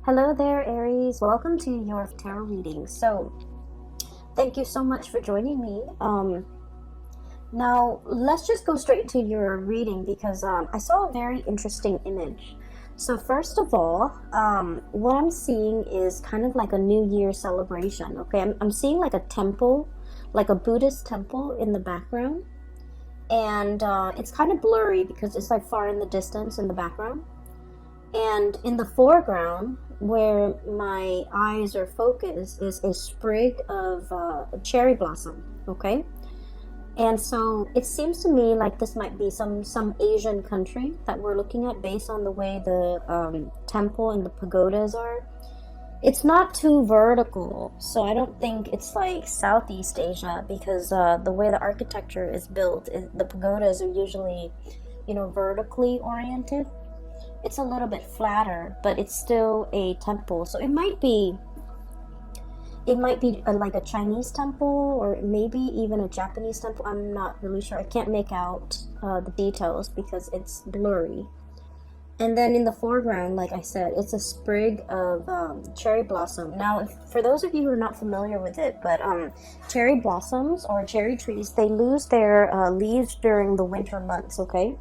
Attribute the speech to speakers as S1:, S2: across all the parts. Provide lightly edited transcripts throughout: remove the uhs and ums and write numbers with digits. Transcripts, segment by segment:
S1: Hello there, Aries. Welcome to your tarot reading. So, thank you so much for joining me. Now, let's just go straight to your reading because I saw a very interesting image. So, first of all, what I'm seeing is kind of like a New Year celebration. Okay, I'm seeing like a temple, like a Buddhist temple in the background, and it's kind of blurry because it's like far in the distance in the background. And in the foreground, where my eyes are focused, is a sprig of cherry blossom, okay? And so it seems to me like this might be some Asian country that we're looking at based on the way the temple and the pagodas are. It's not too vertical, so I don't think it's like Southeast Asia because the way the architecture is built, the pagodas are usually, vertically oriented. It's a little bit flatter, but it's still a temple. So it might be like a Chinese temple or maybe even a Japanese temple. I'm not really sure. I can't make out the details because it's blurry. And then in the foreground, like I said, it's a sprig of cherry blossom. Now, for those of you who are not familiar with it, but cherry blossoms or cherry trees, they lose their leaves during the winter months, okay?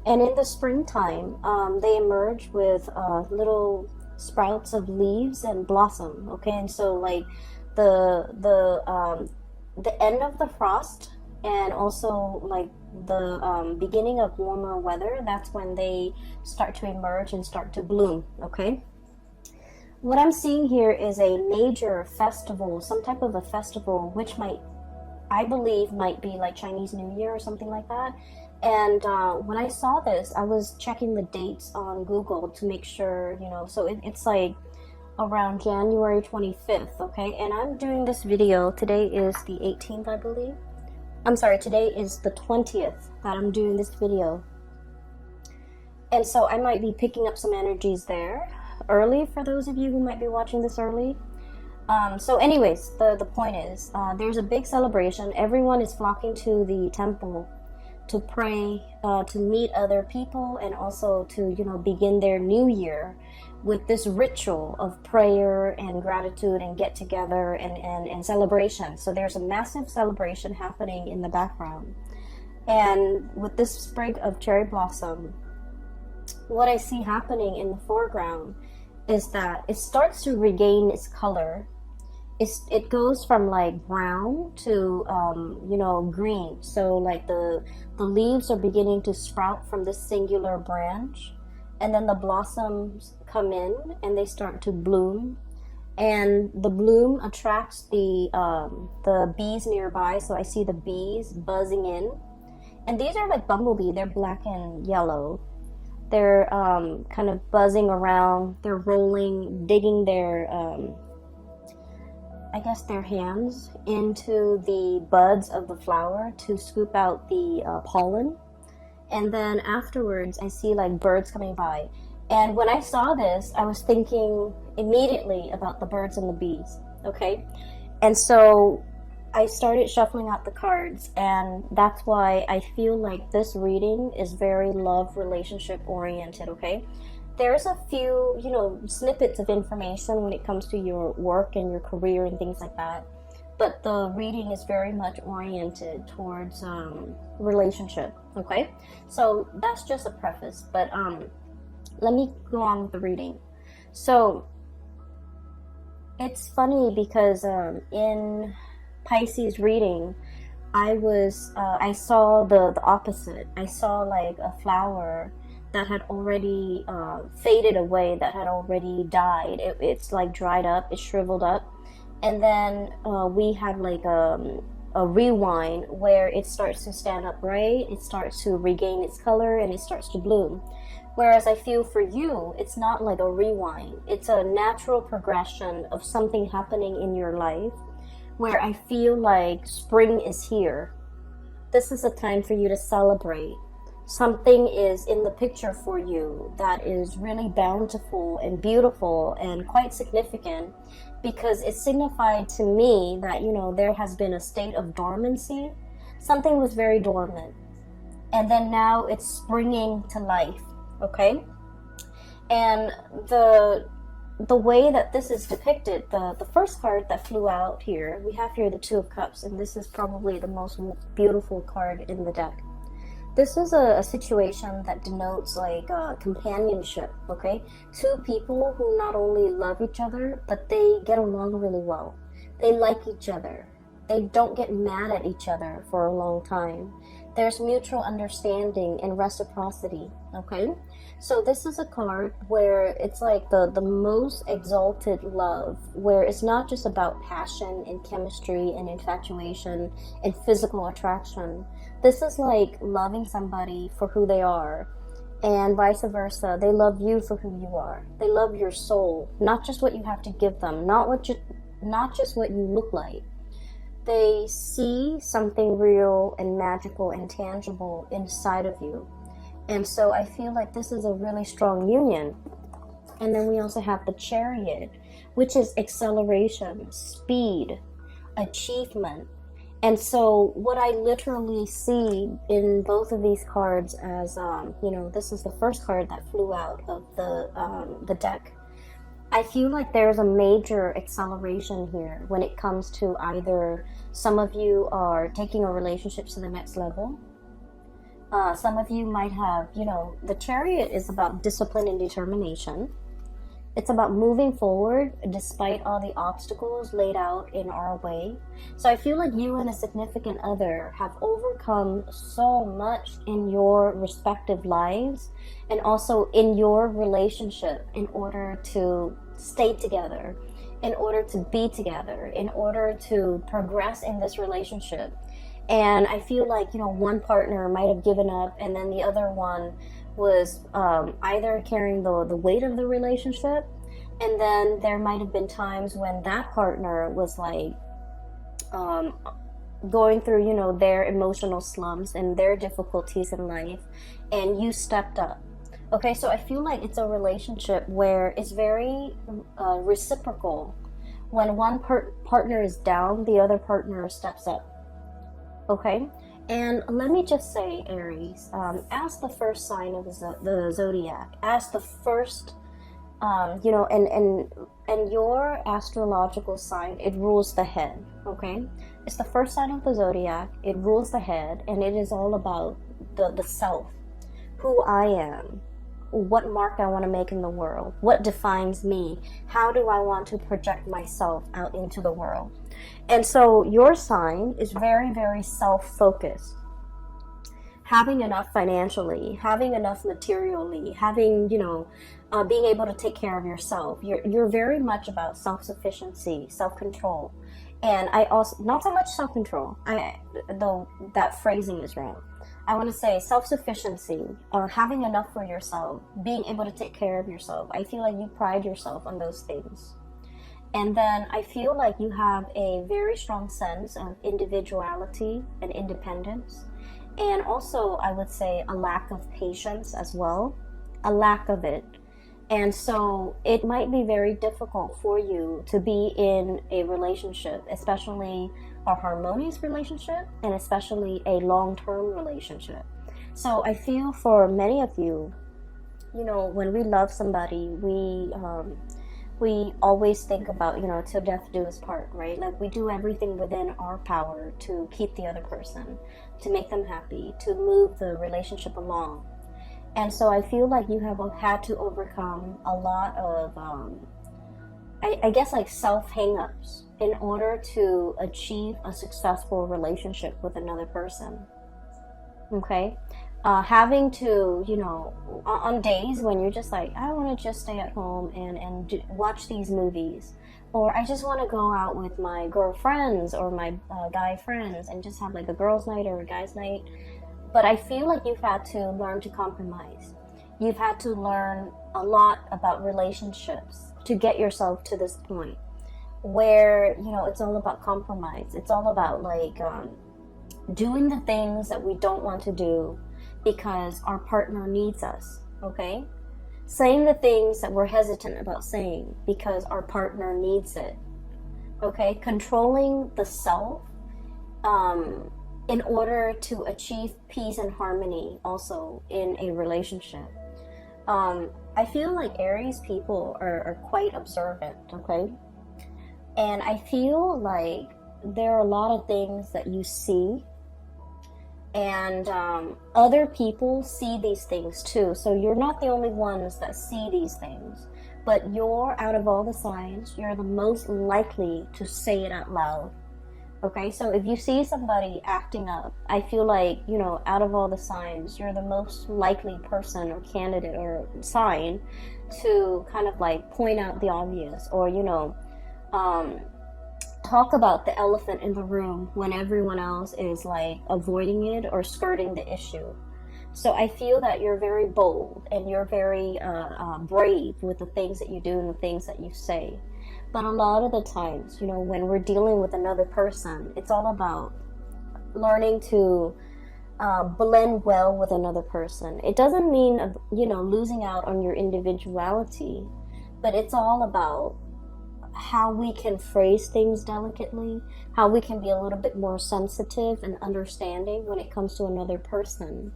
S1: And in the springtime, they emerge with little sprouts of leaves and blossom. Okay, and so like the end of the frost and also like the beginning of warmer weather, that's when they start to emerge and start to bloom. Okay. What I'm seeing here is a major festival, some type of a festival, which I believe might be like Chinese New Year or something like that. And when I saw this, I was checking the dates on Google to make sure, so it's like around January 25th, okay? And I'm doing this video, today is the 18th, I believe. I'm sorry, today is the 20th that I'm doing this video. And so I might be picking up some energies there early for those of you who might be watching this early. So anyways, the point is, there's a big celebration. Everyone is flocking to the temple to pray, to meet other people, and also to, begin their new year with this ritual of prayer and gratitude and get together and celebration. So there's a massive celebration happening in the background. And with this sprig of cherry blossom, what I see happening in the foreground is that it starts to regain its color. It goes from like brown to green. So like the leaves are beginning to sprout from this singular branch, and then the blossoms come in and they start to bloom, and the bloom attracts the bees nearby. So I see the bees buzzing in, and these are like bumblebee. They're black and yellow. They're kind of buzzing around. They're rolling, digging their their hands into the buds of the flower to scoop out the pollen. And then afterwards, I see like birds coming by. And when I saw this, I was thinking immediately about the birds and the bees, okay? And so I started shuffling out the cards, and that's why I feel like this reading is very love relationship oriented, okay? There's a few, snippets of information when it comes to your work and your career and things like that. But the reading is very much oriented towards relationship, okay? So that's just a preface, but let me go on with the reading. So it's funny because in Pisces reading, I saw the opposite. I saw like a flower that had already faded away, that had already died. It's like dried up, it's shriveled up. And then we had like a rewind where it starts to stand upright, it starts to regain its color, and it starts to bloom. Whereas I feel for you, it's not like a rewind. It's a natural progression of something happening in your life where I feel like spring is here. This is a time for you to celebrate. Something is in the picture for you that is really bountiful and beautiful and quite significant, because it signified to me that, there has been a state of dormancy. Something was very dormant. And then now it's springing to life, okay? And the the way that this is depicted, the first card that flew out here, we have here the Two of Cups, and this is probably the most beautiful card in the deck. This is a situation that denotes like companionship, okay? Two people who not only love each other, but they get along really well. They like each other. They don't get mad at each other for a long time. There's mutual understanding and reciprocity, okay? So this is a card where it's like the most exalted love, where it's not just about passion and chemistry and infatuation and physical attraction. This is like loving somebody for who they are, and vice versa. They love you for who you are. They love your soul, not just what you have to give them, not just what you look like. They see something real and magical and tangible inside of you. And so I feel like this is a really strong union. And then we also have the Chariot, which is acceleration, speed, achievement. And so what I literally see in both of these cards as, this is the first card that flew out of the deck. I feel like there's a major acceleration here when it comes to either some of you are taking a relationship to the next level. Some of you might have, the Chariot is about discipline and determination. It's about moving forward despite all the obstacles laid out in our way. So I feel like you and a significant other have overcome so much in your respective lives and also in your relationship in order to stay together, in order to be together, in order to progress in this relationship. And I feel like, one partner might have given up and then the other one was either carrying the weight of the relationship, and then there might have been times when that partner was like going through, their emotional slumps and their difficulties in life, and you stepped up. Okay, so I feel like it's a relationship where it's very reciprocal. When one partner is down, the other partner steps up. Okay, and let me just say, Aries, as the first sign of the zodiac, as the first, and your astrological sign, it rules the head. Okay, it's the first sign of the zodiac. It rules the head, and it is all about the self, who I am, what mark I want to make in the world, what defines me, how do I want to project myself out into the world. And so your sign is very, very self-focused. Having enough financially, having enough materially, having, being able to take care of yourself. You're very much about self-sufficiency, self-control. And I also, not so much self-control, though that phrasing is wrong. I want to say self-sufficiency, having enough for yourself, being able to take care of yourself. I feel like you pride yourself on those things. And then I feel like you have a very strong sense of individuality and independence. And also, I would say a lack of patience as well, a lack of it. And so it might be very difficult for you to be in a relationship, especially a harmonious relationship, and especially a long-term relationship. So I feel for many of you, when we love somebody, we always think about, till death do us part, right? Like we do everything within our power to keep the other person, to make them happy, to move the relationship along. And so I feel like you have had to overcome a lot of, I guess like self-hang-ups in order to achieve a successful relationship with another person. Okay? Having to, on days when you're just like, I want to just stay at home and watch these movies. Or I just want to go out with my girlfriends or my guy friends and just have like a girls' night or a guys' night. But I feel like you've had to learn to compromise. You've had to learn a lot about relationships to get yourself to this point where, it's all about compromise. It's all about like doing the things that we don't want to do because our partner needs us, okay? Saying the things that we're hesitant about saying because our partner needs it, okay? Controlling the self in order to achieve peace and harmony also in a relationship. I feel like Aries people are quite observant, okay? And I feel like there are a lot of things that you see, and other people see these things too. So you're not the only ones that see these things, but you're, out of all the signs, you're the most likely to say it out loud. Okay, so if you see somebody acting up, I feel like, you know, out of all the signs, you're the most likely person or candidate or sign to kind of like point out the obvious, or, you know, talk about the elephant in the room when everyone else is like avoiding it or skirting the issue. So I feel that you're very bold and you're very brave with the things that you do and the things that you say. But a lot of the times, you know, when we're dealing with another person, it's all about learning to blend well with another person. It doesn't mean, you know, losing out on your individuality, but it's all about how we can phrase things delicately, how we can be a little bit more sensitive and understanding when it comes to another person,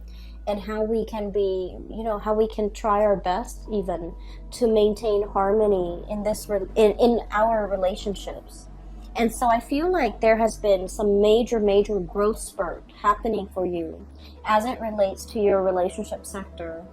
S1: and how we can be, you know, how we can try our best even to maintain harmony in this in our relationships. And so I feel like there has been some major growth spurt happening for you as it relates to your relationship sector.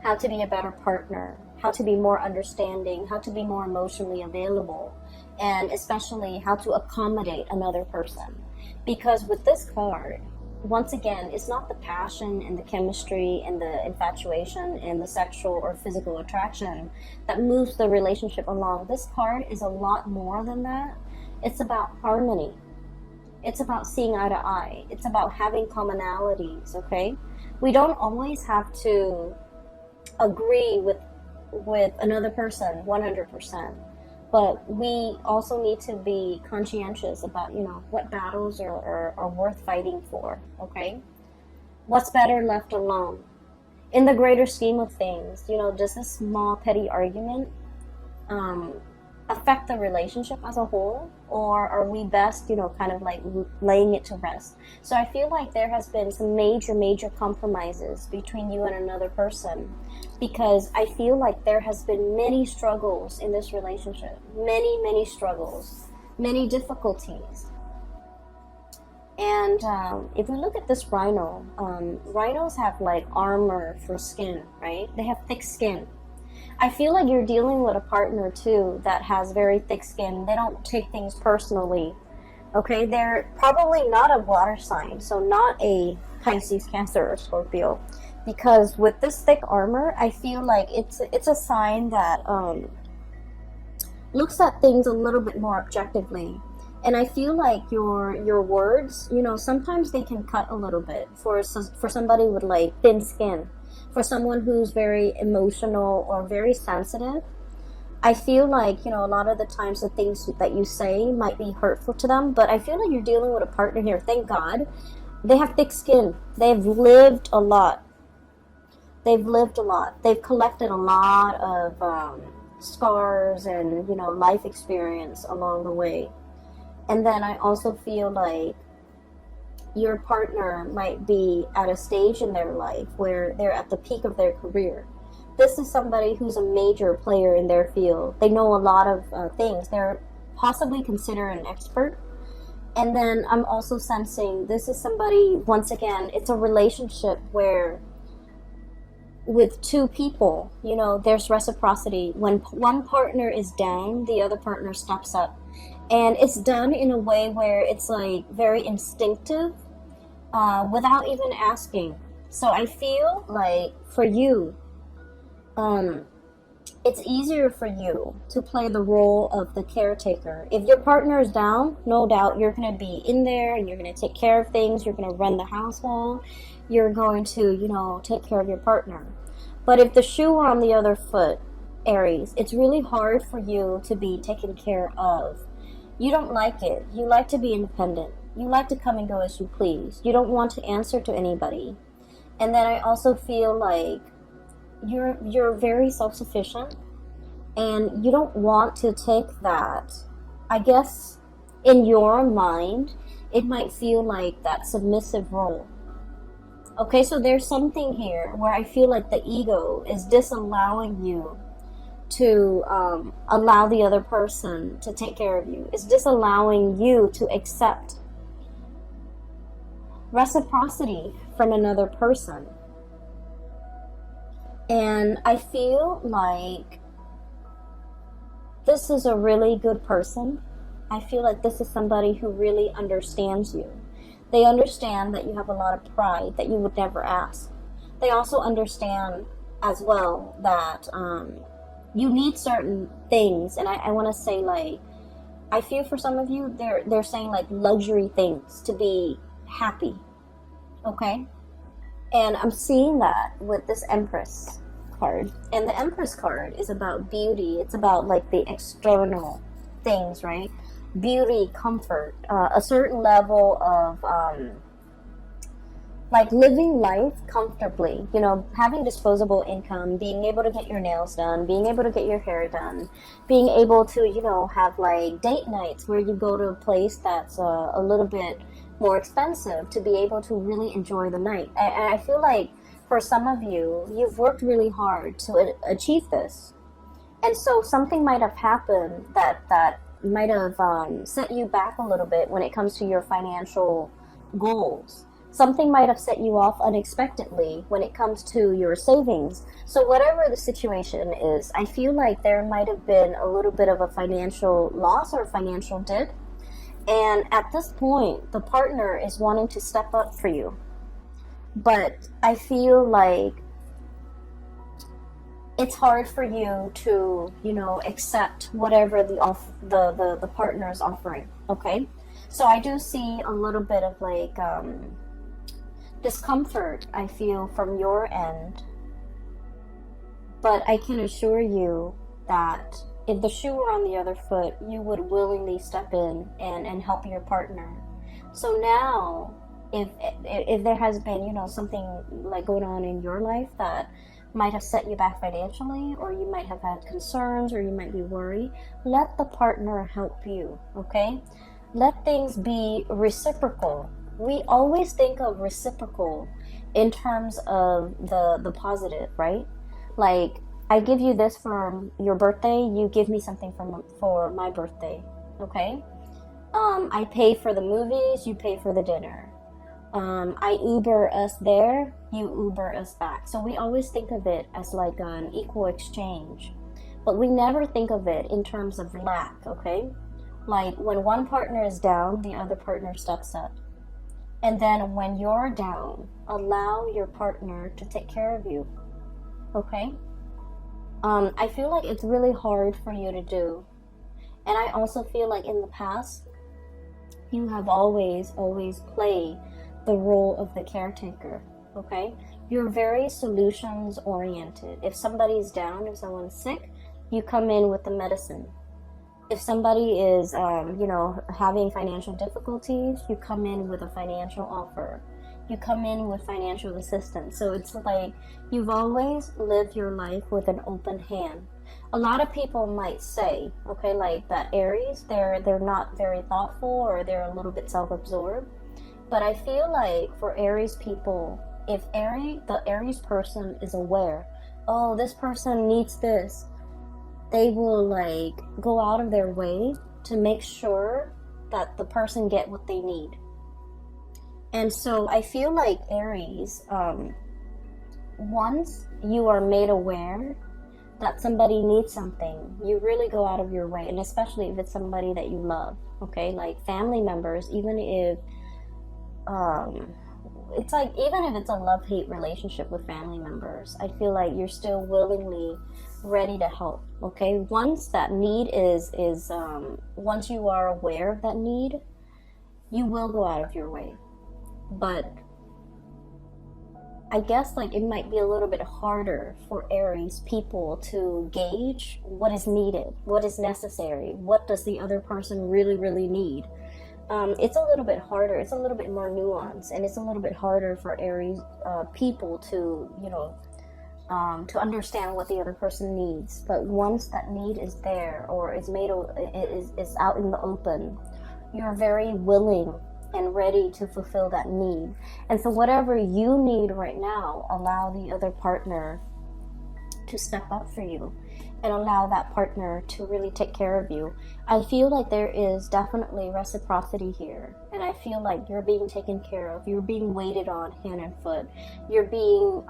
S1: How to be a better partner, how to be more understanding, how to be more emotionally available, and especially how to accommodate another person. Because with this card, once again, it's not the passion and the chemistry and the infatuation and the sexual or physical attraction that moves the relationship along. This card is a lot more than that. It's about harmony. It's about seeing eye to eye. It's about having commonalities, okay? We don't always have to agree with another person 100%. But we also need to be conscientious about, you know, what battles are worth fighting for, okay? What's better left alone? In the greater scheme of things, you know, does this small petty argument affect the relationship as a whole? Or are we best, you know, kind of like laying it to rest? So I feel like there has been some major compromises between you and another person, because I feel like there has been many struggles in this relationship, many struggles, many difficulties. And if we look at this rhino, rhinos have like armor for skin, right? They have thick skin. I feel like you're dealing with a partner too that has very thick skin. They don't take things personally, okay? They're probably not a water sign, so not a Pisces, Cancer, or Scorpio. Because with this thick armor, I feel like it's a sign that looks at things a little bit more objectively. And I feel like your words, you know, sometimes they can cut a little bit for somebody with like thin skin. For someone who's very emotional or very sensitive, I feel like, you know, a lot of the times the things that you say might be hurtful to them. But I feel like you're dealing with a partner here. Thank God. They have thick skin. They've lived a lot. They've lived a lot. They've collected a lot of scars and, you know, life experience along the way. And then I also feel like your partner might be at a stage in their life where they're at the peak of their career. This is somebody who's a major player in their field. They know a lot of things. They're possibly considered an expert. And then I'm also sensing this is somebody, once again, it's a relationship where with two people, you know, there's reciprocity. When one partner is down, the other partner steps up. And it's done in a way where it's like very instinctive, without even asking. So I feel like for you, it's easier for you to play the role of the caretaker. If your partner is down, no doubt you're going to be in there and you're going to take care of things. You're going to run the household. You're going to, you know, take care of your partner. But if the shoe were on the other foot, Aries, it's really hard for you to be taken care of. You don't like it. You like to be independent. You like to come and go as you please. You don't want to answer to anybody. And then I also feel like you're very self-sufficient and you don't want to take that. I guess in your mind, it might feel like that submissive role. Okay, so there's something here where I feel like the ego is disallowing you to allow the other person to take care of you. It's disallowing you to accept reciprocity from another person. And I feel like this is a really good person. I feel like this is somebody who really understands you. They understand that you have a lot of pride that you would never ask. They also understand as well that you need certain things. And I want to say, like, I feel for some of you, they're saying like luxury things to be happy. Okay? And I'm seeing that with this Empress card. And the Empress card is about beauty. It's about like the external things, right? Beauty, comfort, a certain level of like living life comfortably, you know, having disposable income, being able to get your nails done, being able to get your hair done, being able to, you know, have like date nights where you go to a place that's a little bit more expensive to be able to really enjoy the night. And I feel like for some of you, you've worked really hard to achieve this. And so something might have happened that might have set you back a little bit when it comes to your financial goals. Something might have set you off unexpectedly when it comes to your savings. So whatever the situation is, I feel like there might have been a little bit of a financial loss or financial dip. And at this point, the partner is wanting to step up for you. But I feel like it's hard for you to, you know, accept whatever the partner is offering. Okay, so I do see a little bit of like discomfort, I feel, from your end, but I can assure you that if the shoe were on the other foot, you would willingly step in and help your partner. So now, if there has been, you know, something like going on in your life that might have set you back financially, or you might have had concerns, or you might be worried, let the partner help you, okay? Let things be reciprocal. We always think of reciprocal in terms of the positive, right? Like, I give you this for your birthday, you give me something for my birthday, okay? I pay for the movies, you pay for the dinner. I Uber us there, you Uber us back. So we always think of it as like an equal exchange. But we never think of it in terms of lack, okay? Like when one partner is down, the other partner steps up. And then when you're down, allow your partner to take care of you, okay? I feel like it's really hard for you to do. And I also feel like in the past, you have always played the role of the caretaker, okay? You're very solutions oriented. If somebody's down, if someone's sick, you come in with the medicine. If somebody is, you know, having financial difficulties, you come in with a financial offer. You come in with financial assistance. So it's like you've always lived your life with an open hand. A lot of people might say, okay, like that Aries, they're not very thoughtful, or they're a little bit self-absorbed. But I feel like for Aries people, if the Aries person is aware, oh, this person needs this, they will like go out of their way to make sure that the person get what they need. And so I feel like Aries, once you are made aware that somebody needs something, you really go out of your way. And especially if it's somebody that you love, okay? Like family members, even if it's like, even if it's a love-hate relationship with family members, I feel like you're still willingly ready to help, okay? Once that need is once you are aware of that need, you will go out of your way. But I guess like it might be a little bit harder for Aries people to gauge what is needed, what is necessary, what does the other person really need. It's a little bit harder, it's a little bit more nuanced, and it's a little bit harder for Aries people to, you know, to understand what the other person needs. But once that need is there, or is made, is out in the open, you're very willing and ready to fulfill that need. And so whatever you need right now, allow the other partner to step up for you and allow that partner to really take care of you. I feel like there is definitely reciprocity here, and I feel like you're being taken care of. You're being waited on hand and foot. You're being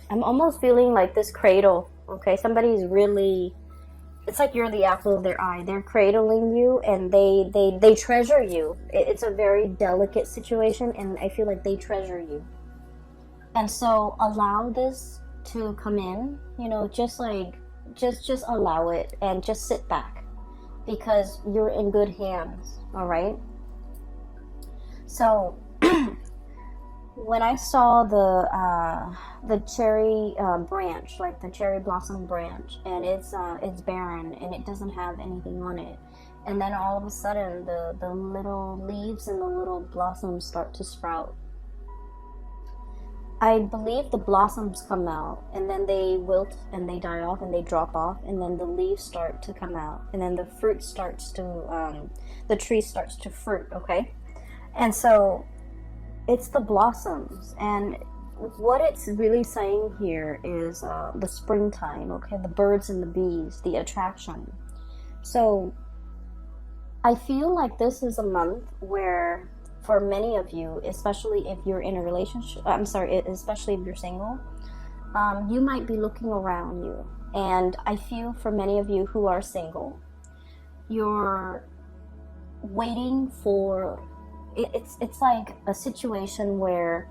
S1: I'm almost feeling like this cradle, okay? Somebody's really, it's like you're the apple of their eye. They're cradling you, and they treasure you. It's a very delicate situation, and I feel like they treasure you. And so allow this to come in, you know, just allow it and just sit back, because you're in good hands, all right? So when I saw the cherry branch, like the cherry blossom branch, and it's barren and it doesn't have anything on it, and then all of a sudden the little leaves and the little blossoms start to sprout. I believe the blossoms come out, and then they wilt and they die off and they drop off, and then the leaves start to come out, and then the fruit starts to the tree starts to fruit, okay? And so it's the blossoms, and what it's really saying here is the springtime, okay? The birds and the bees, the attraction. So I feel like this is a month where, for many of you, especially if you're in a relationship, especially if you're single, you might be looking around you. And I feel for many of you who are single, you're waiting for, it's like a situation where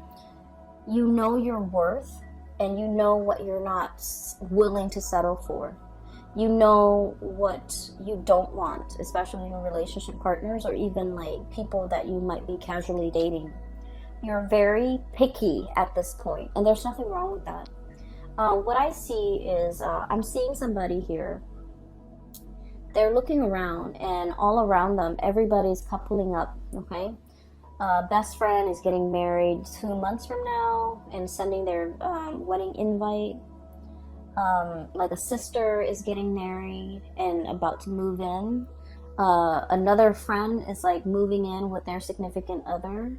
S1: you know your worth and you know what you're not willing to settle for. You know what you don't want, especially your relationship partners or even like people that you might be casually dating. You're very picky at this point, and there's nothing wrong with that. What I see is I'm seeing somebody here. They're looking around, and all around them, everybody's coupling up, okay? Best friend is getting married 2 months from now and sending their wedding invite. Like a sister is getting married and about to move in. Another friend is like moving in with their significant other.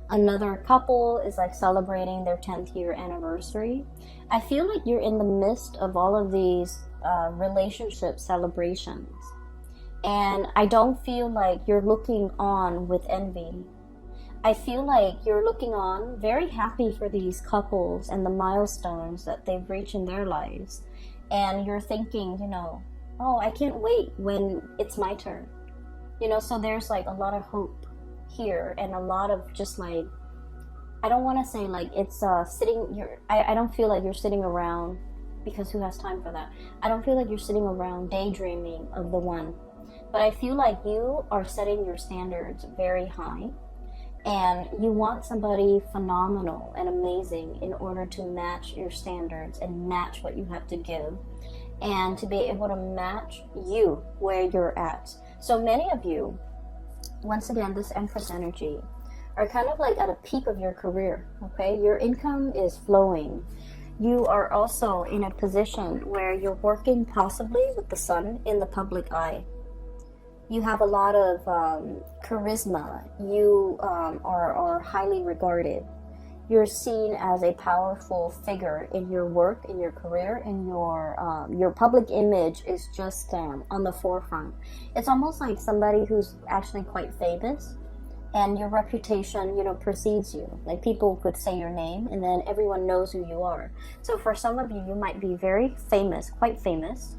S1: Another couple is like celebrating their 10th year anniversary. I feel like you're in the midst of all of these relationship celebrations. And I don't feel like you're looking on with envy. I feel like you're looking on very happy for these couples and the milestones that they've reached in their lives. And you're thinking, you know, oh, I can't wait when it's my turn. You know, so there's like a lot of hope here and a lot of just like, I don't want to say like it's I don't feel like you're sitting around, because who has time for that? I don't feel like you're sitting around daydreaming of the one. But I feel like you are setting your standards very high. And you want somebody phenomenal and amazing in order to match your standards and match what you have to give, and to be able to match you where you're at. So many of you, once again, this Empress energy, are kind of like at a peak of your career, okay? Your income is flowing. You are also in a position where you're working possibly with the sun in the public eye. You have a lot of charisma. You are highly regarded. You're seen as a powerful figure in your work, in your career, and your public image is just on the forefront. It's almost like somebody who's actually quite famous, and your reputation, you know, precedes you. Like people could say your name, and then everyone knows who you are. So for some of you, you might be very famous, quite famous.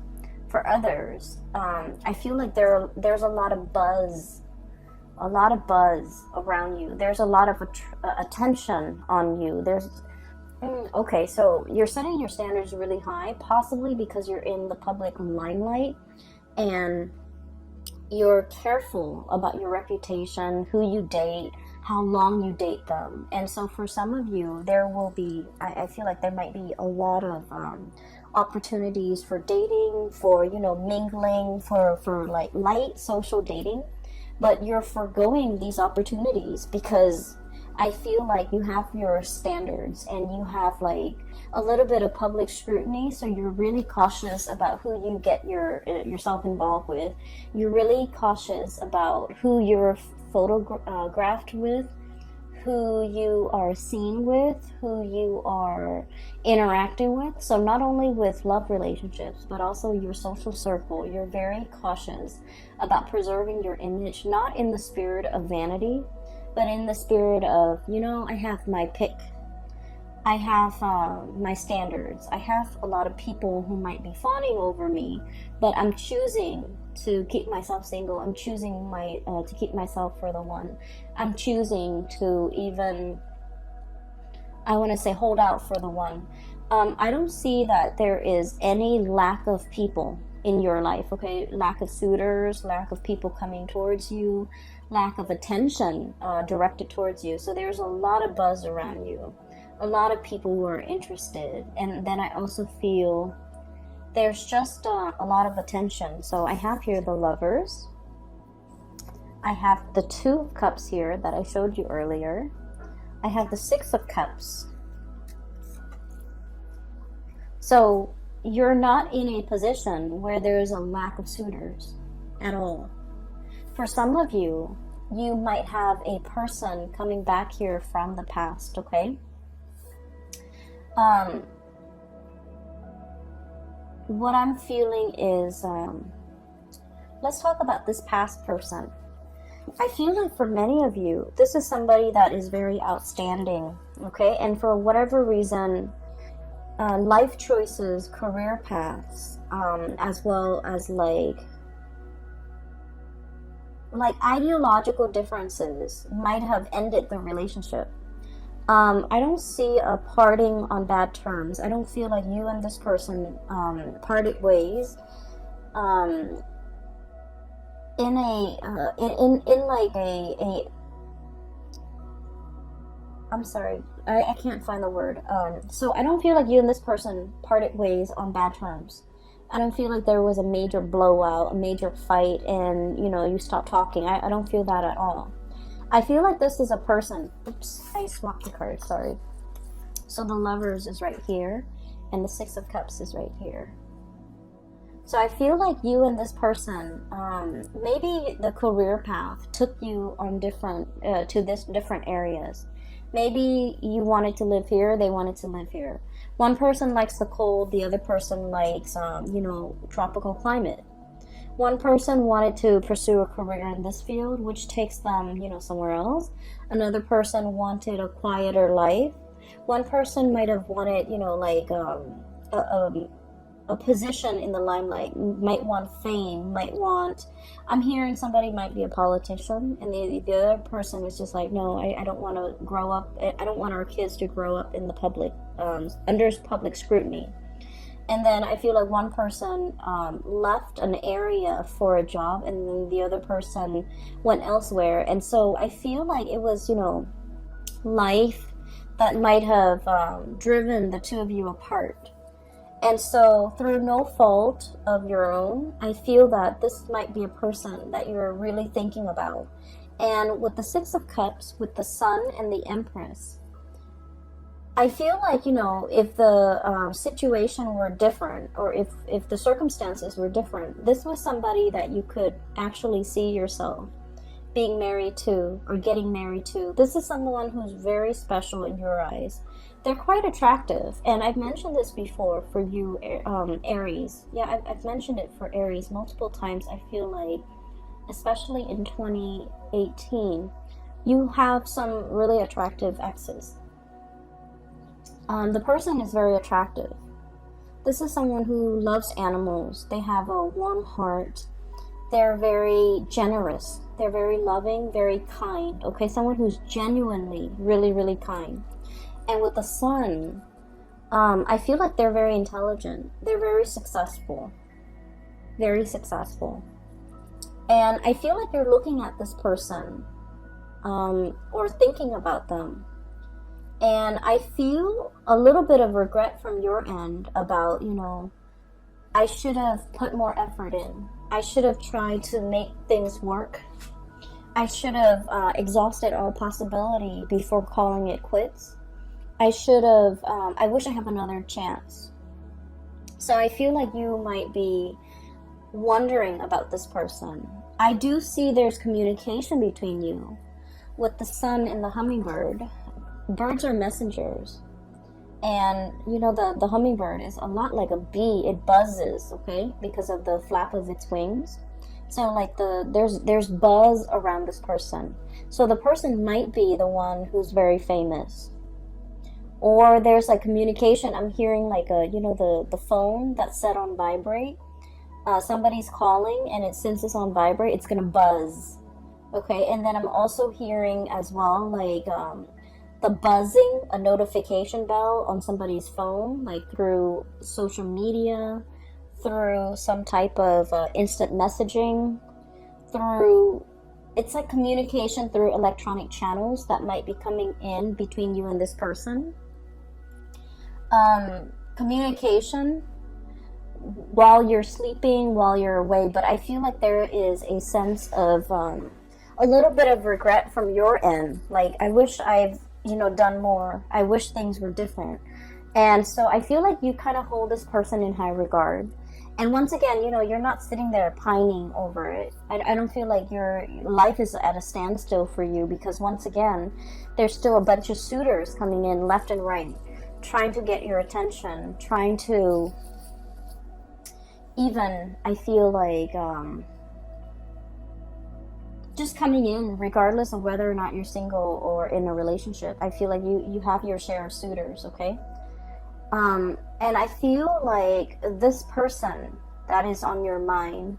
S1: For others, I feel like there's a lot of buzz around you. There's a lot of attention on you. Okay, so you're setting your standards really high, possibly because you're in the public limelight, and you're careful about your reputation, who you date, how long you date them. And so for some of you, there will be, I feel like there might be a lot of opportunities for dating, for, you know, mingling, for like light social dating, but you're foregoing these opportunities because I feel like you have your standards and you have like a little bit of public scrutiny, so you're really cautious about who you get yourself involved with. You're really cautious about who you're photographed with, who you are seen with, who you are interacting with. So not only with love relationships, but also your social circle. You're very cautious about preserving your image, not in the spirit of vanity, but in the spirit of, you know, I have my pick. I have my standards. I have a lot of people who might be fawning over me, but I'm choosing to keep myself single. I'm choosing to keep myself for the one. I'm choosing to even, I want to say, hold out for the one. I don't see that there is any lack of people in your life, okay? Lack of suitors, lack of people coming towards you, lack of attention directed towards you. So there's a lot of buzz around you, a lot of people who are interested. And then I also feel there's just a lot of attention. So I have here the Lovers. I have the Two of Cups here that I showed you earlier. I have the Six of Cups. So you're not in a position where there's a lack of suitors at all. For some of you, you might have a person coming back here from the past, okay? What I'm feeling is, let's talk about this past person. I feel like for many of you, this is somebody that is very outstanding, okay? And for whatever reason, life choices, career paths, as well as like ideological differences might have ended the relationship. I don't see a parting on bad terms. I don't feel like you and this person parted ways in like a I'm sorry, I can't find the word. So I don't feel like you and this person parted ways on bad terms. I don't feel like there was a major blowout, a major fight, and, you know, you stopped talking. I don't feel that at all. I feel like this is a person. Oops, I swapped the card, sorry. So the Lovers is right here, and the Six of Cups is right here. So I feel like you and this person, maybe the career path took you on different areas. Maybe you wanted to live here, they wanted to live here. One person likes the cold, the other person likes, tropical climate. One person wanted to pursue a career in this field, which takes them, somewhere else. Another person wanted a quieter life. One person might have wanted, a position in the limelight, might want fame, I'm hearing somebody might be a politician, and the other person is just like, no, I don't want to grow up, I don't want our kids to grow up in the public, under public scrutiny. And then I feel like one person left an area for a job, and then the other person went elsewhere. And so I feel like it was, life that might have driven the two of you apart. And so through no fault of your own, I feel that this might be a person that you're really thinking about. And with the Six of Cups, with the Sun and the Empress, I feel like, if the situation were different, or if the circumstances were different, this was somebody that you could actually see yourself being married to or getting married to. This is someone who's very special in your eyes. They're quite attractive, and I've mentioned this before for you, Aries. Yeah, I've mentioned it for Aries multiple times. I feel like, especially in 2018, you have some really attractive exes. The person is very attractive. This is someone who loves animals. They have a warm heart. They're very generous. They're very loving, very kind. Okay, someone who's genuinely really, really kind. And with the Sun, I feel like they're very intelligent. They're very successful. Very successful. And I feel like you're looking at this person or thinking about them. And I feel a little bit of regret from your end about, I should have put more effort in. I should have tried to make things work I should have exhausted all possibility before calling it quits. I should have, I wish I have another chance. So I feel like you might be wondering about this person. I do see there's communication between you with the sun and the hummingbird. Birds are messengers. And you know, the hummingbird is a lot like a bee. It buzzes, okay, because of the flap of its wings. So like there's buzz around this person. So the person might be the one who's very famous. Or there's like communication. I'm hearing like the phone that's set on vibrate. Somebody's calling, and since it's on vibrate, it's gonna buzz. Okay, and then I'm also hearing as well like the buzzing, a notification bell on somebody's phone, like through social media, through some type of instant messaging, it's like communication through electronic channels that might be coming in between you and this person. Communication while you're sleeping, while you're away, but I feel like there is a sense of a little bit of regret from your end. Like, I wish I've done more. I wish things were different. And so I feel like you kind of hold this person in high regard. And once again, you're not sitting there pining over it. I don't feel like your life is at a standstill for you, because once again, there's still a bunch of suitors coming in left and right, trying to get your attention, trying to even, I feel like, just coming in, regardless of whether or not you're single or in a relationship. I feel like you have your share of suitors, okay? And I feel like this person that is on your mind,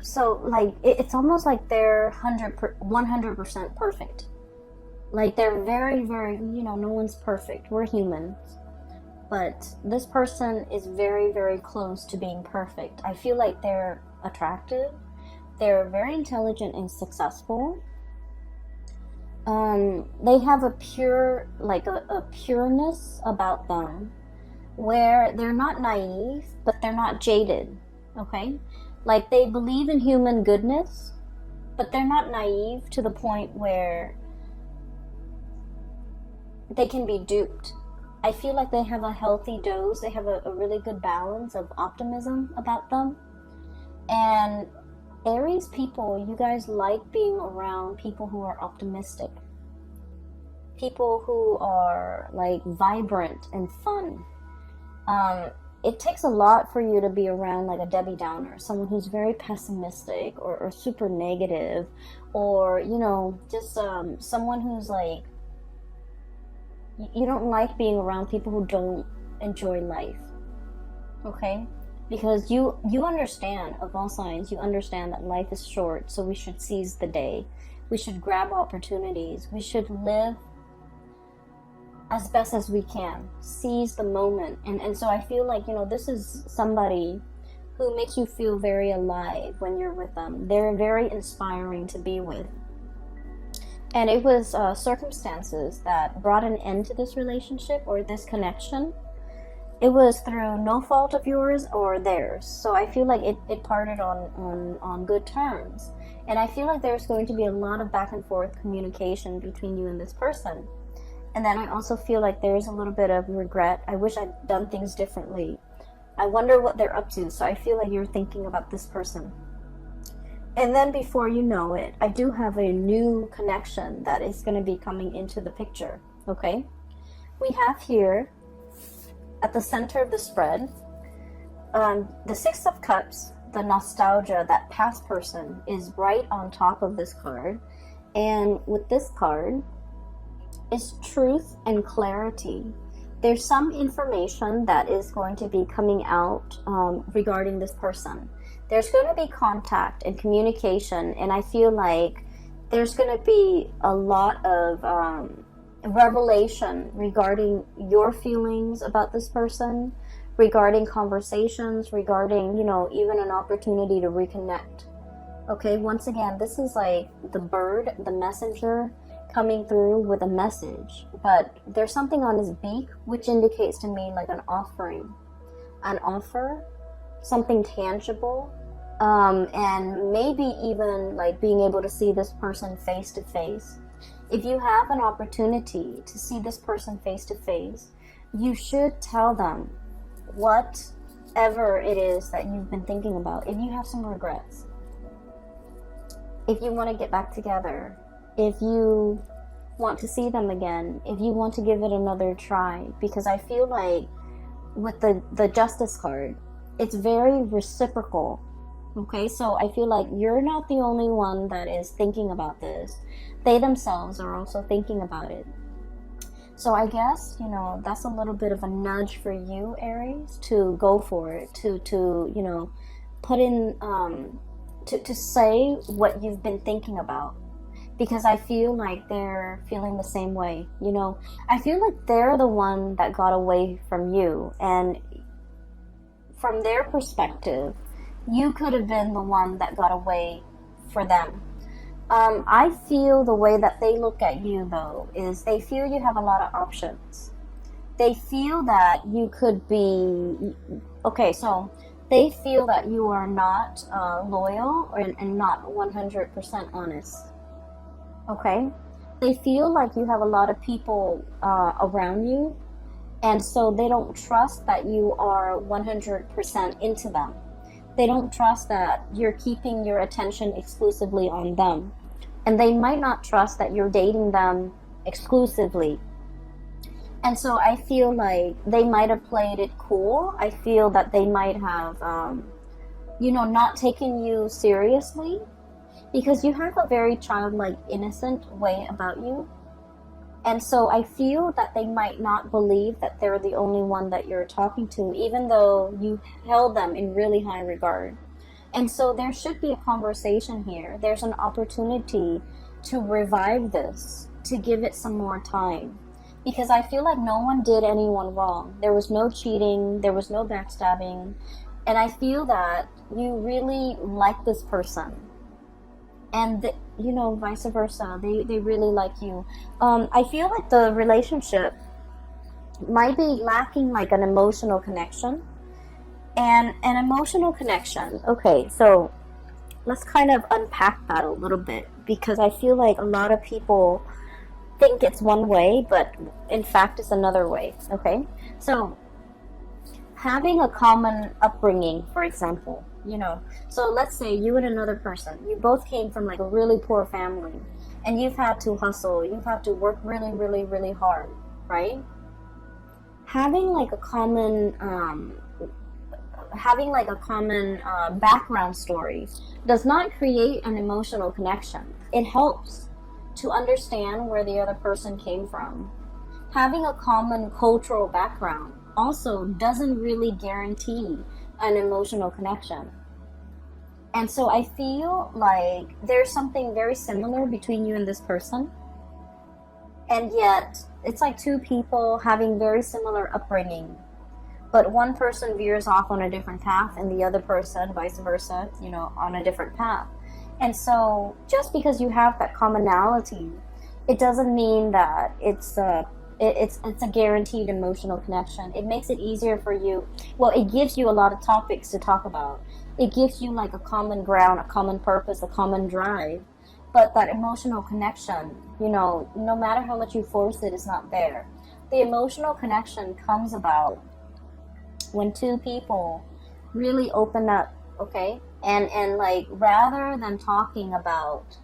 S1: so like it's almost like they're 100% perfect. Like they're very, very, no one's perfect. We're humans. But this person is very, very close to being perfect. I feel like they're attractive. They're very intelligent and successful. They have a pure, like a pureness about them, where they're not naive, but they're not jaded, okay? Like they believe in human goodness, but they're not naive to the point where they can be duped. I feel like they have a healthy dose. They have a really good balance of optimism about them. And Aries people, you guys like being around people who are optimistic. People who are like vibrant and fun. It takes a lot for you to be around like a Debbie Downer, someone who's very pessimistic or super negative, or, just someone who's like, you don't like being around people who don't enjoy life, okay? Because you understand, of all signs, you understand that life is short, so we should seize the day. We should grab opportunities. We should live as best as we can. Seize the moment. And so I feel like, this is somebody who makes you feel very alive when you're with them. They're very inspiring to be with. And it was circumstances that brought an end to this relationship or this connection. It was through no fault of yours or theirs. So I feel like it parted on good terms. And I feel like there's going to be a lot of back and forth communication between you and this person. And then I also feel like there's a little bit of regret. I wish I'd done things differently. I wonder what they're up to. So I feel like you're thinking about this person. And then before you know it, I do have a new connection that is going to be coming into the picture, okay? We have here, at the center of the spread, the Six of Cups, the nostalgia, that past person, is right on top of this card. And with this card is truth and clarity. There's some information that is going to be coming out regarding this person. There's going to be contact and communication, and I feel like there's going to be a lot of revelation regarding your feelings about this person, regarding conversations, regarding, even an opportunity to reconnect. Okay, once again, this is like the bird, the messenger, coming through with a message, but there's something on his beak which indicates to me like an offering, an offer, something tangible. and maybe even like being able to see this person face to face. If you have an opportunity to see this person face to face, you should tell them whatever it is that you've been thinking about. If you have some regrets, if you want to get back together, if you want to see them again, if you want to give it another try, because I feel like with the Justice card, it's very reciprocal. Okay, so I feel like you're not the only one that is thinking about this. They themselves are also thinking about it. So I guess, you know, that's a little bit of a nudge for you, Aries, to go for it, to you know, put in, to say what you've been thinking about. Because I feel like they're feeling the same way, you know. I feel like they're the one that got away from you. And from their perspective, you could have been the one that got away for them. I feel the way that they look at you, though, is they feel you have a lot of options. They feel that you could be... Okay, so they feel that you are not loyal and not 100% honest. Okay? They feel like you have a lot of people around you, and so they don't trust that you are 100% into them. They don't trust that you're keeping your attention exclusively on them. And they might not trust that you're dating them exclusively. And so I feel like they might have played it cool. I feel that they might have, you know, not taken you seriously. Because you have a very childlike, innocent way about you. And so I feel that they might not believe that they're the only one that you're talking to, even though you held them in really high regard. And so there should be a conversation here. There's an opportunity to revive this, to give it some more time. Because I feel like no one did anyone wrong. There was no cheating, there was no backstabbing. And I feel that you really like this person. And, you know, vice versa. They really like you. I feel like the relationship might be lacking like an emotional connection. And an emotional connection. Okay, so let's kind of unpack that a little bit. Because I feel like a lot of people think it's one way, but in fact it's another way. Okay? So, having a common upbringing, for example. You know, so let's say you and another person, you both came from like a really poor family, and you've had to hustle, you've had to work really, really, really hard, right? Having like a common, background story does not create an emotional connection. It helps to understand where the other person came from. Having a common cultural background also doesn't really guarantee an emotional connection. And so I feel like there's something very similar between you and this person. And yet, it's like two people having very similar upbringing. But one person veers off on a different path and the other person, vice versa, you know, on a different path. And so, just because you have that commonality, it doesn't mean that it's a guaranteed emotional connection. It makes it easier for you. Well, it gives you a lot of topics to talk about. It gives you like a common ground, a common purpose, a common drive. But that emotional connection, you know, no matter how much you force it, is not there. The emotional connection comes about when two people really open up, okay? And like, rather than talking about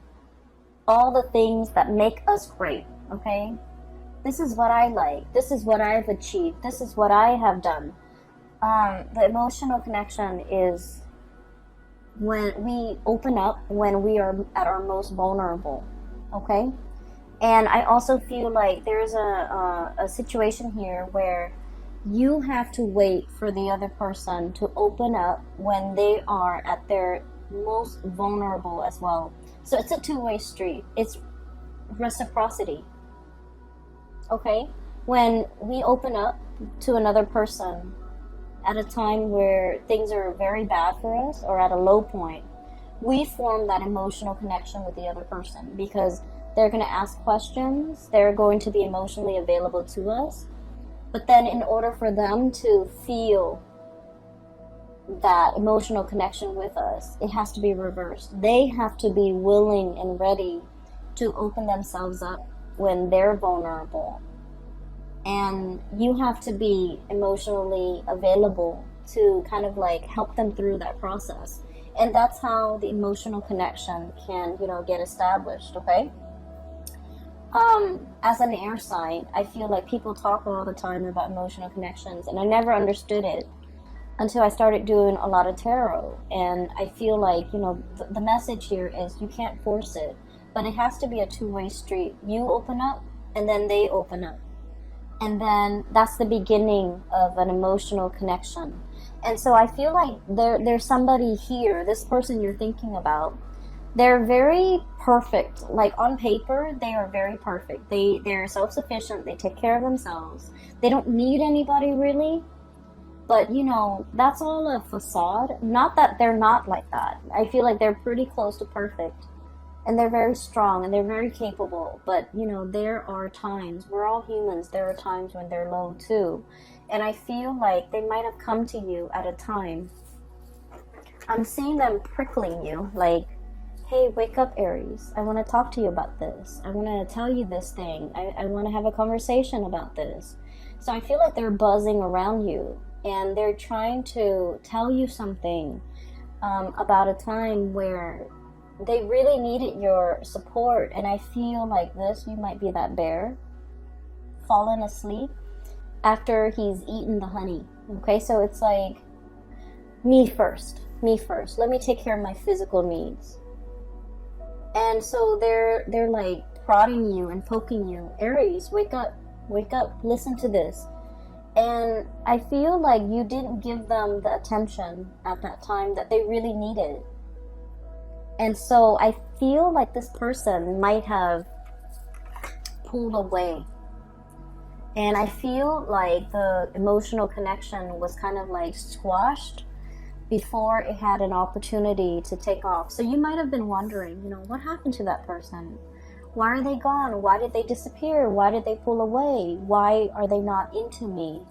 S1: all the things that make us great, okay? This is what I like. This is what I've achieved. This is what I have done. The emotional connection is when we open up, when we are at our most vulnerable, okay? And I also feel like there's a situation here where you have to wait for the other person to open up when they are at their most vulnerable as well. So it's a two-way street. It's reciprocity. Okay? When we open up to another person at a time where things are very bad for us or at a low point, we form that emotional connection with the other person because they're going to ask questions, they're going to be emotionally available to us. But then in order for them to feel that emotional connection with us, it has to be reversed. They have to be willing and ready to open themselves up when they're vulnerable. And you have to be emotionally available to kind of like help them through that process. And that's how the emotional connection can, get established, okay? As an air sign, I feel like people talk all the time about emotional connections, and I never understood it until I started doing a lot of tarot. And I feel like, the message here is you can't force it, but it has to be a two-way street. You open up, and then they open up. And then that's the beginning of an emotional connection. And so I feel like there's somebody here, this person you're thinking about, they're very perfect. Like on paper, they are very perfect. They're self-sufficient. They take care of themselves. They don't need anybody really. But, that's all a facade. Not that they're not like that. I feel like they're pretty close to perfect. And they're very strong and they're very capable. But, there are times, we're all humans, there are times when they're low too. And I feel like they might have come to you at a time. I'm seeing them prickling you, like, hey, wake up, Aries. I want to talk to you about this. I want to tell you this thing. I want to have a conversation about this. So I feel like they're buzzing around you. And they're trying to tell you something about a time where they really needed your support. And I feel like you might be that bear fallen asleep after he's eaten the honey. Okay, so it's like, me first. Let me take care of my physical needs. And so they're like prodding you and poking you. Aries, wake up, listen to this. And I feel like you didn't give them the attention at that time that they really needed. And so I feel like this person might have pulled away. And I feel like the emotional connection was kind of like squashed before it had an opportunity to take off. So you might have been wondering, what happened to that person? Why are they gone? Why did they disappear? Why did they pull away? Why are they not into me?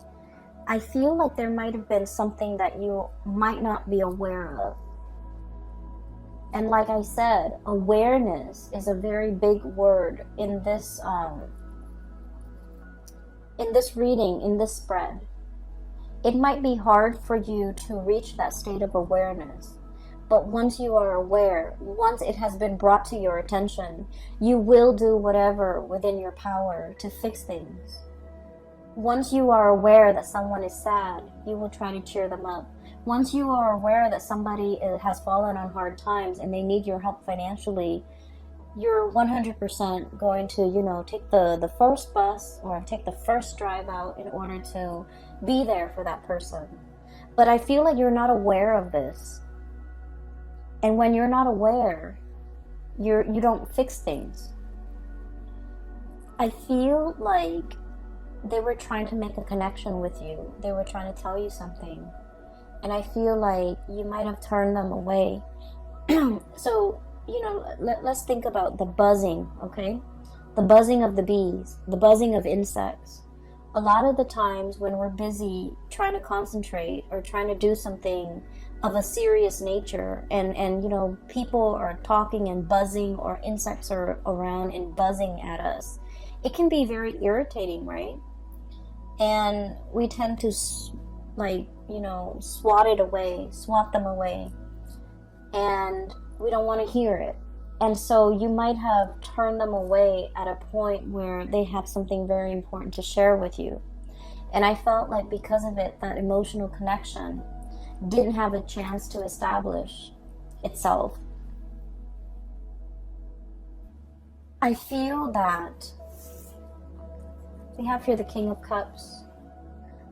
S1: I feel like there might have been something that you might not be aware of. And like I said, awareness is a very big word in this reading, in this spread. It might be hard for you to reach that state of awareness. But once you are aware, once it has been brought to your attention, you will do whatever within your power to fix things. Once you are aware that someone is sad, you will try to cheer them up. Once you are aware that somebody has fallen on hard times and they need your help financially, you're 100% going to, take the first bus or take the first drive out in order to be there for that person. But I feel like you're not aware of this. And when you're not aware, you don't fix things. I feel like they were trying to make a connection with you. They were trying to tell you something. And I feel like you might have turned them away. So, let's think about the buzzing, okay? The buzzing of the bees, the buzzing of insects. A lot of the times when we're busy trying to concentrate or trying to do something of a serious nature and people are talking and buzzing or insects are around and buzzing at us, it can be very irritating, right? And we tend to swat them away, and we don't want to hear it. And so you might have turned them away at a point where they have something very important to share with you. And I felt like because of it, that emotional connection didn't have a chance to establish itself. I feel that we have here the King of Cups.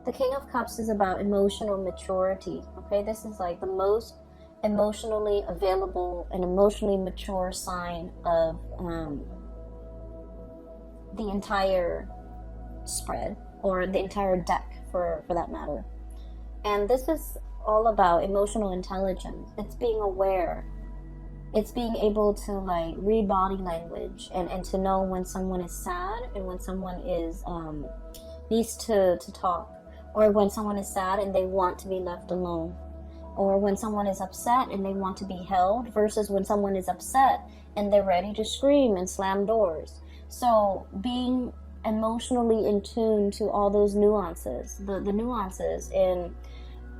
S1: The King of Cups is about emotional maturity, okay? This is like the most emotionally available and emotionally mature sign of the entire spread, or the entire deck for that matter. And this is all about emotional intelligence. It's being aware. It's being able to like read body language and to know when someone is sad and when someone is needs to talk, or when someone is sad and they want to be left alone. or when someone is upset and they want to be held, versus when someone is upset and they're ready to scream and slam doors. So being emotionally in tune to all those nuances, the nuances in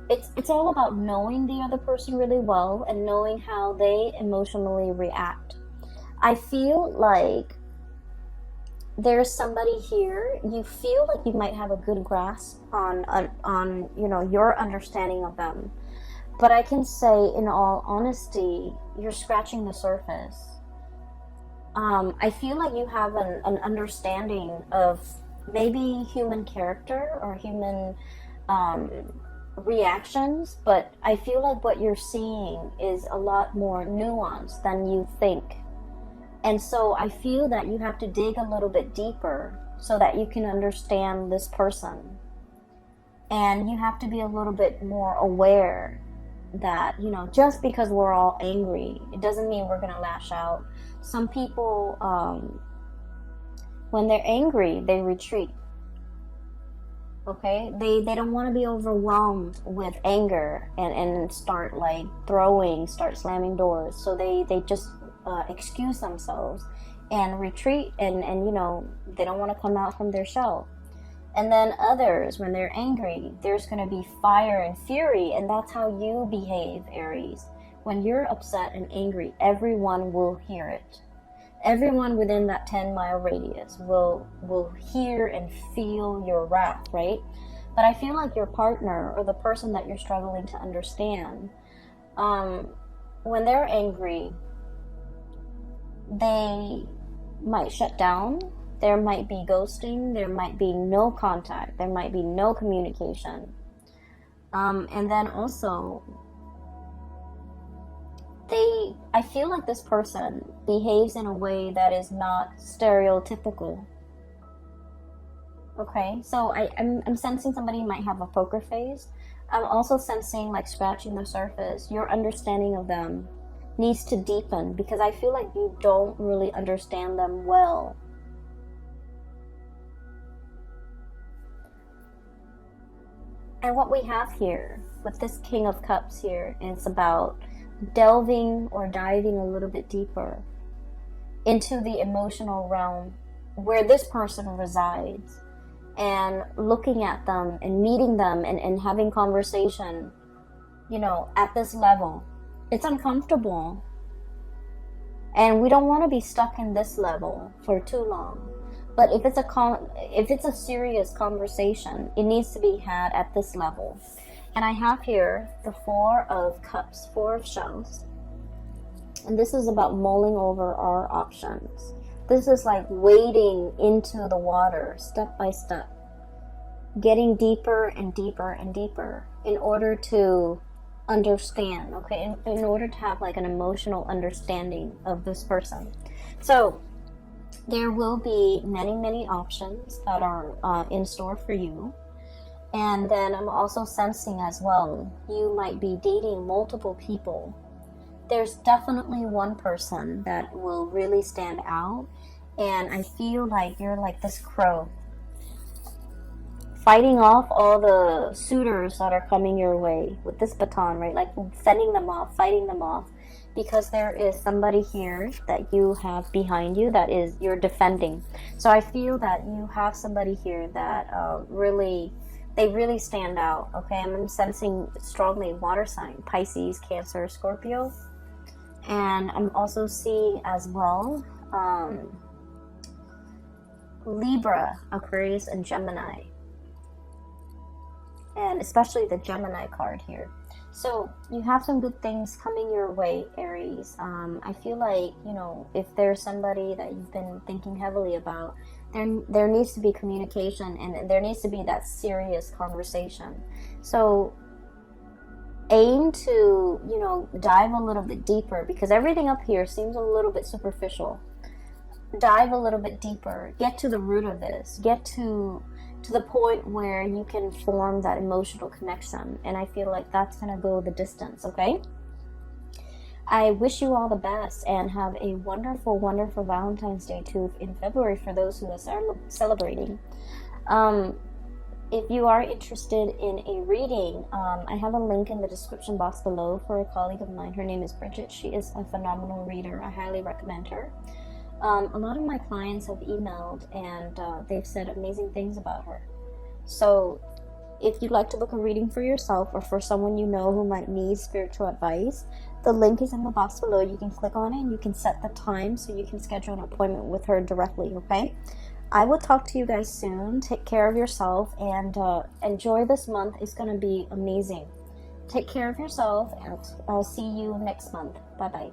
S1: it's all about knowing the other person really well and knowing how they emotionally react. I feel like there's somebody here, you feel like you might have a good grasp on you know, your understanding of them. But I can say, in all honesty, you're scratching the surface. I feel like you have an understanding of maybe human character or human reactions, but I feel like what you're seeing is a lot more nuanced than you think. And so I feel that you have to dig a little bit deeper so that you can understand this person. And you have to be a little bit more aware that, you know, just because we're all angry, it doesn't mean we're going to lash out. Some people, when they're angry, they retreat. Okay? They don't want to be overwhelmed with anger and start like start slamming doors. So they just excuse themselves and retreat and you know, they don't want to come out from their shell. And then others, when they're angry, there's going to be fire and fury, and that's how you behave, Aries. When you're upset and angry, everyone will hear it. Everyone within that 10-mile radius will hear and feel your wrath, right? But I feel like your partner or the person that you're struggling to understand, when they're angry, they might shut down. There might be ghosting, there might be no contact, there might be no communication. And then also, I feel like this person behaves in a way that is not stereotypical. Okay, so I'm sensing somebody might have a poker face. I'm also sensing like scratching the surface. Your understanding of them needs to deepen because I feel like you don't really understand them well. And what we have here with this King of Cups here is about delving or diving a little bit deeper into the emotional realm where this person resides and looking at them and meeting them and having conversation, you know, at this level. It's uncomfortable. And we don't want to be stuck in this level for too long. But if it's a serious conversation, it needs to be had at this level. And I have here the Four of Cups, Four of Shells. And this is about mulling over our options. This is like wading into the water step by step, getting deeper and deeper and deeper in order to understand, okay? In order to have like an emotional understanding of this person. So there will be many options that are in store for you. And then I'm also sensing as well, you might be dating multiple people. There's definitely one person that will really stand out. And I feel like you're like this crow, fighting off all the suitors that are coming your way with this baton, right? Like fending them off, fighting them off. Because there is somebody here that you have behind you that is you're defending. So I feel that you have somebody here that they really stand out. Okay, I'm sensing strongly water sign, Pisces, Cancer, Scorpio, and I'm also seeing as well Libra, Aquarius, and Gemini, and especially the Gemini card here. So you have some good things coming your way, Aries. I feel like, you know, if there's somebody that you've been thinking heavily about, there needs to be communication and there needs to be that serious conversation. So aim to, you know, dive a little bit deeper because everything up here seems a little bit superficial. Dive a little bit deeper. Get to the root of this. Get to the point where you can form that emotional connection. And I feel like that's going to go the distance, okay? I wish you all the best and have a wonderful, wonderful Valentine's Day too in February for those who are celebrating. if you are interested in a reading, I have a link in the description box below for a colleague of mine. Her name is Bridget. She is a phenomenal reader. I highly recommend her. A lot of my clients have emailed and they've said amazing things about her. So if you'd like to book a reading for yourself or for someone you know who might need spiritual advice, the link is in the box below. You can click on it and you can set the time so you can schedule an appointment with her directly, okay? I will talk to you guys soon. Take care of yourself and enjoy this month. It's going to be amazing. Take care of yourself and I'll see you next month. Bye-bye.